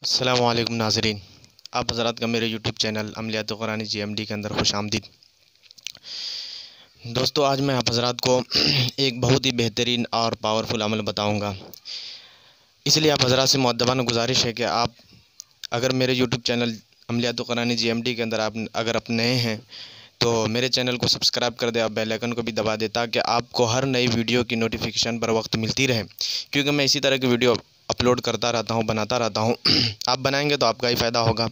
السلام علیکم ناظرین، آپ حضرات کا میرے یوٹیوب چینل عملیات قرآنی GMD کے اندر خوش آمدید۔ دوستو، آج میں آپ حضرات کو ایک بہت ہی بہترین اور پاورفل عمل بتاؤں گا۔ اس لیے آپ حضرات سے مؤدبانہ گزارش ہے کہ آپ اگر میرے یوٹیوب چینل عملیات قرآنی GMD کے اندر اگر آپ نئے ہیں تو میرے چینل کو سبسکرائب کر دیں اور بیل آئیکن کو بھی دبا دیں تاکہ آپ کو ہر نئی ویڈیو کی نوٹیفیکیشن پر وقت ملتی رہے، کیونکہ میں اسی طرح کی ویڈیو اپلوڈ کرتا رہتا ہوں، بناتا رہتا ہوں۔ آپ بنائیں گے تو آپ کا ہی فائدہ ہوگا۔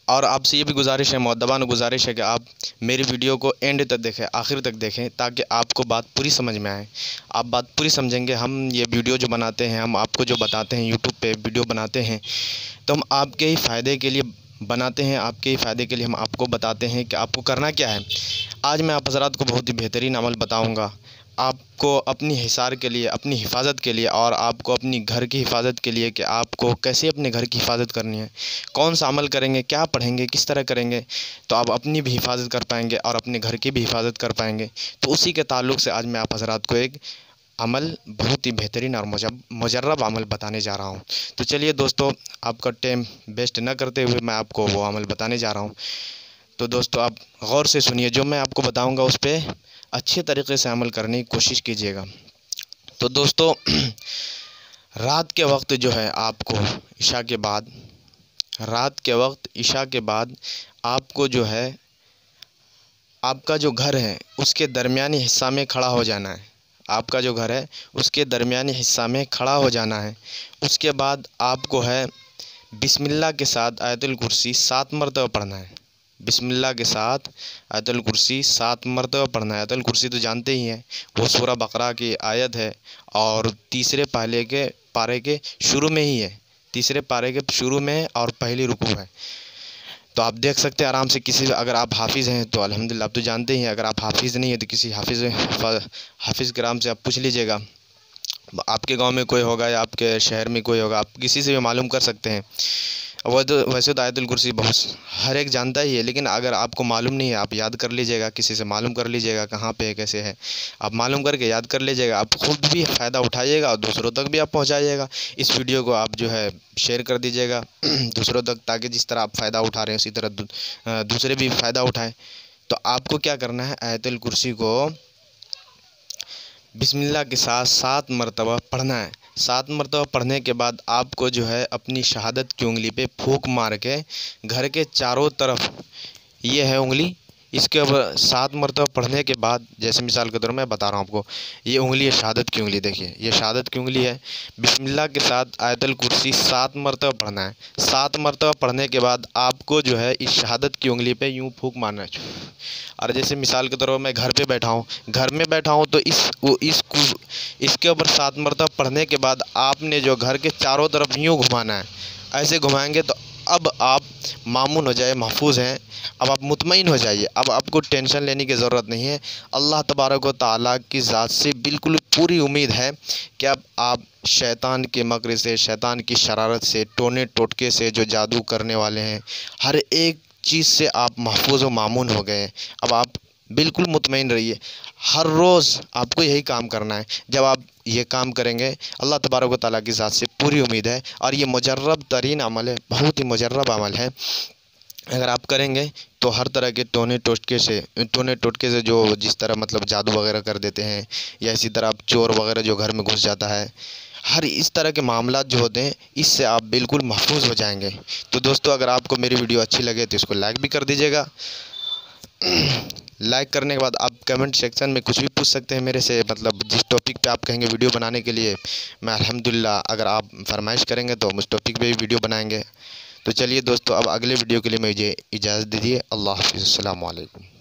اور آپ سے یہ بھی گزارش ہے، مؤدبانہ گزارش ہے کہ آپ میری ویڈیو کو اینڈ تک دیکھیں، آخر تک دیکھیں، تاکہ آپ کو بات پوری سمجھ میں آئے۔ آپ بات پوری سمجھیں گے۔ ہم یہ ویڈیو جو بناتے ہیں، ہم آپ کو جو بتاتے ہیں، یوٹیوب پہ ویڈیو بناتے ہیں تو ہم آپ کے ہی فائدے کے لیے بناتے ہیں، آپ کے ہی فائدے کے لیے ہم آپ کو بتاتے ہیں کہ آپ کو کرنا کیا ہے۔ آج میں آپ حضرات کو بہت ہی بہترین عمل بتاؤں گا، آپ کو اپنی حصار کے لیے، اپنی حفاظت کے لیے، اور آپ کو اپنی گھر کی حفاظت کے لیے کہ آپ کو کیسے اپنے گھر کی حفاظت کرنی ہے، کون سا عمل کریں گے، کیا پڑھیں گے، کس طرح کریں گے تو آپ اپنی بھی حفاظت کر پائیں گے اور اپنے گھر کی بھی حفاظت کر پائیں گے۔ تو اسی کے تعلق سے آج میں آپ حضرات کو ایک عمل، بہت ہی بہترین اور مجرب عمل بتانے جا رہا ہوں۔ تو چلیے دوستو، آپ کا ٹائم ویسٹ نہ کرتے ہوئے میں آپ کو وہ عمل بتانے جا رہا ہوں۔ تو دوستو، آپ غور سے سنیے، جو میں آپ کو بتاؤں گا اس پہ اچھے طریقے سے عمل کرنے کی کوشش کیجیے گا۔ تو دوستو، رات کے وقت جو ہے آپ کو عشاء کے بعد آپ کو جو ہے آپ کا جو گھر ہے اس کے درمیانی حصہ میں کھڑا ہو جانا ہے۔ آپ کا جو گھر ہے اس کے درمیانی حصہ میں کھڑا ہو جانا ہے۔ اس کے بعد آپ کو ہے بسم اللہ کے ساتھ آیت الکرسی 7 مرتبہ پڑھنا ہے۔ بسم اللہ کے ساتھ آیت الکرسی 7 مرتبہ پڑھنا ہے۔ آیت الکرسی تو جانتے ہی ہیں، وہ سورہ بقرہ کی آیت ہے اور تیسرے پارے کے شروع میں ہی ہے، تیسرے پارے کے شروع میں ہے اور پہلی رکوع ہے۔ تو آپ دیکھ سکتے ہیں آرام سے، اگر آپ حافظ ہیں تو الحمدللہ، آپ تو جانتے ہی ہیں۔ اگر آپ حافظ نہیں ہیں تو کسی حافظ کرام سے آپ پوچھ لیجیے گا، آپ کے گاؤں میں کوئی ہوگا یا آپ کے شہر میں کوئی ہوگا، آپ کسی سے بھی معلوم کر سکتے ہیں۔ ویسے تو آیت الکرسی ہر ایک جانتا ہی ہے، لیکن اگر آپ کو معلوم نہیں ہے، آپ یاد کر لیجیے گا، کسی سے معلوم کر لیجیے گا کہاں پہ ہے، کیسے ہے، آپ معلوم کر کے یاد کر لیجیے گا۔ آپ خود بھی فائدہ اٹھائیے گا اور دوسروں تک بھی آپ پہنچائیے گا۔ اس ویڈیو کو آپ جو ہے شیئر کر دیجیے گا دوسروں تک، تاکہ جس طرح آپ فائدہ اٹھا رہے ہیں اسی طرح دوسرے بھی فائدہ اٹھائیں۔ تو آپ کو کیا کرنا ہے، آیت الکرسی کو بسم اللہ کے ساتھ 7 مرتبہ پڑھنا ہے۔ 7 مرتبہ پڑھنے کے بعد آپ کو جو ہے اپنی شہادت کی انگلی پہ پھونک مار کے گھر کے چاروں طرف، یہ ہے انگلی، اس کے 7 مرتبہ پڑھنے کے بعد، جیسے مثال کے طور میں بتا رہا ہوں آپ کو، یہ انگلی ہے شہادت کی انگلی، دیکھیے یہ شہادت کی انگلی ہے۔ بسم اللہ کے ساتھ آیت الکرسی 7 مرتبہ پڑھنا ہے۔ 7 مرتبہ پڑھنے کے بعد آپ کو جو ہے اس شہادت کی انگلی پہ یوں پھونک مارنا ہے۔ اور جیسے مثال کے طور پر میں گھر میں بیٹھا ہوں تو اس کے اوپر 7 مرتبہ پڑھنے کے بعد آپ نے جو گھر کے چاروں طرف یوں گھمانا ہے، ایسے گھمائیں گے تو اب آپ مامون ہو جائے، محفوظ ہیں، اب آپ مطمئن ہو جائیے، اب آپ کو ٹینشن لینے کی ضرورت نہیں ہے۔ اللہ تبارک و تعالیٰ کی ذات سے بالکل پوری امید ہے کہ اب آپ شیطان کے مکر سے، شیطان کی شرارت سے، ٹونے ٹوٹکے سے، جو جادو کرنے والے ہیں، ہر ایک چیز سے آپ محفوظ و مامون ہو گئے ہیں۔ اب آپ بالکل مطمئن رہیے۔ ہر روز آپ کو یہی کام کرنا ہے۔ جب آپ یہ کام کریں گے، اللہ تبارک و تعالیٰ کی ذات سے پوری امید ہے، اور یہ مجرب ترین عمل ہے، بہت ہی مجرب عمل ہے۔ اگر آپ کریں گے تو ہر طرح کے ٹونے ٹوٹکے سے جو جس طرح مطلب جادو وغیرہ کر دیتے ہیں، یا اسی طرح چور وغیرہ جو گھر میں گھس جاتا ہے، ہر اس طرح کے معاملات جو ہوتے ہیں، اس سے آپ بالکل محفوظ ہو جائیں گے۔ تو دوستو، اگر آپ کو میری ویڈیو اچھی لگے تو اس کو لائک بھی کر دیجیے گا۔ لائک کرنے کے بعد آپ کمنٹ سیکشن میں کچھ بھی پوچھ سکتے ہیں میرے سے، مطلب جس ٹاپک پہ آپ کہیں گے ویڈیو بنانے کے لیے، میں الحمدللہ اگر آپ فرمائش کریں گے تو ہم اس ٹاپک پہ بھی ویڈیو بنائیں گے۔ تو چلیے دوستو، اب اگلے ویڈیو کے لیے مجھے اجازت دیجیے۔ اللہ حافظ، السلام علیکم۔